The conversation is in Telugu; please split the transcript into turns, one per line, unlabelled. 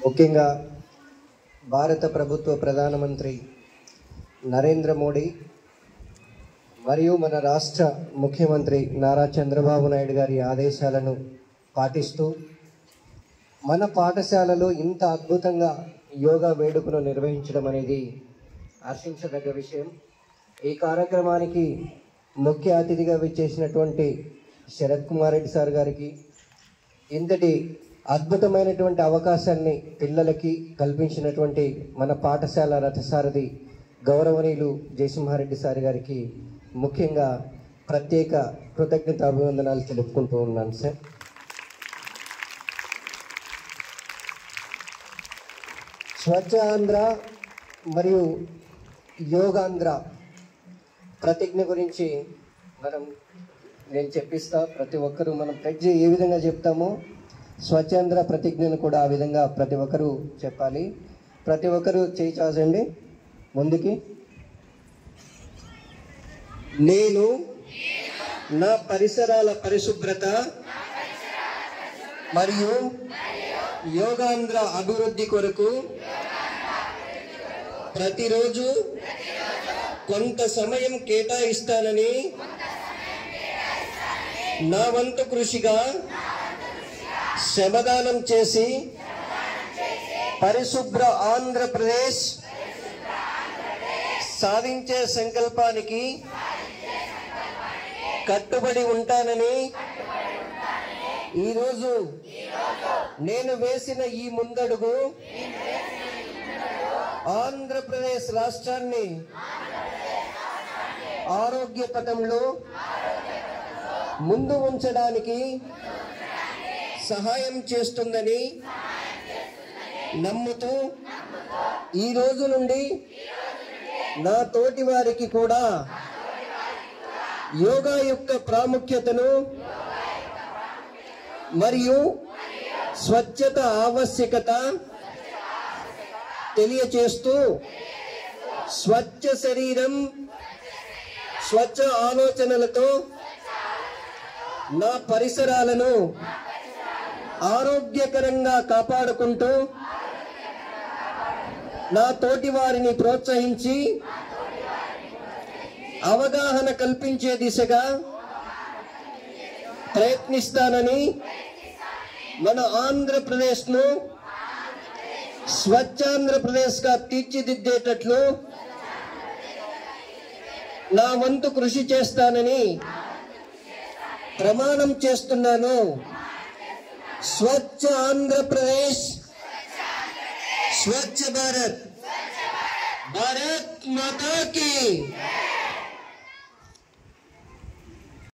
ముఖ్యంగా భారత ప్రభుత్వ ప్రధానమంత్రి నరేంద్ర మోడీ మరియు మన రాష్ట్ర ముఖ్యమంత్రి నారా చంద్రబాబు నాయుడు గారి ఆదేశాలను పాటిస్తూ మన పాఠశాలలో ఇంత అద్భుతంగా యోగా వేడుకను నిర్వహించడం అనేది హర్షించదగ్గ విషయం. ఈ కార్యక్రమానికి ముఖ్య అతిథిగా విచ్చేసినటువంటి శరత్ కుమార్ రెడ్డి సార్ గారికి, ఇంతటి అద్భుతమైనటువంటి అవకాశాన్ని పిల్లలకి కల్పించినటువంటి మన పాఠశాల రథసారథి గౌరవనీయులు జయసింహారెడ్డి సార్ గారికి ముఖ్యంగా ప్రత్యేక కృతజ్ఞత అభివందనాలు తెలుపుకుంటూ ఉన్నాను సార్. స్వచ్ఛ ఆంధ్ర మరియు యోగాంధ్ర ప్రతిజ్ఞ గురించి నేను చెప్పిస్తా. ప్రతి ఒక్కరూ మనం ప్లెడ్జ్ ఏ విధంగా చెప్తామో స్వచ్ఛాంధ్ర ప్రతిజ్ఞను కూడా ఆ విధంగా ప్రతి ఒక్కరూ చెప్పాలి. ప్రతి ఒక్కరూ చేయి చాచండి ముందుకి. నేను నా పరిసరాల పరిశుభ్రత మరియు యోగాంధ్ర అభివృద్ధి కొరకు ప్రతిరోజు కొంత సమయం కేటాయిస్తానని నా వంతు కృషిగా శ్రమదానం చేసి పరిశుభ్ర ఆంధ్రప్రదేశ్ సాధించే సంకల్పానికి కట్టుబడి ఉంటానని ఈరోజు నేను వేసిన ఈ ముందడుగు ఆంధ్రప్రదేశ్ రాష్ట్రాన్ని ఆరోగ్య పథంలో ముందు ఉంచడానికి సహాయం చేస్తుందని నమ్ముతూ ఈ రోజు నుండి నా తోటి వారికి కూడా యోగా యొక్క ప్రాముఖ్యతను మరియు స్వచ్ఛత ఆవశ్యకత తెలియచేస్తూ స్వచ్ఛ శరీరం స్వచ్ఛ ఆలోచనలతో నా పరిసరాలను ఆరోగ్యకరంగా కాపాడుకుంటూ నా తోటి వారిని ప్రోత్సహించి అవగాహన కల్పించే దిశగా ప్రయత్నిస్తానని మన ఆంధ్రప్రదేశ్ను స్వచ్ఛాంధ్రప్రదేశ్గా తీర్చిదిద్దేటట్లు నా వంతు కృషి చేస్తానని ప్రమాణం చేస్తున్నాను. స్వచ్ఛ ఆంధ్రప్రదేశ్, స్వచ్ఛ భారత్, భారత్ మాతా కీ.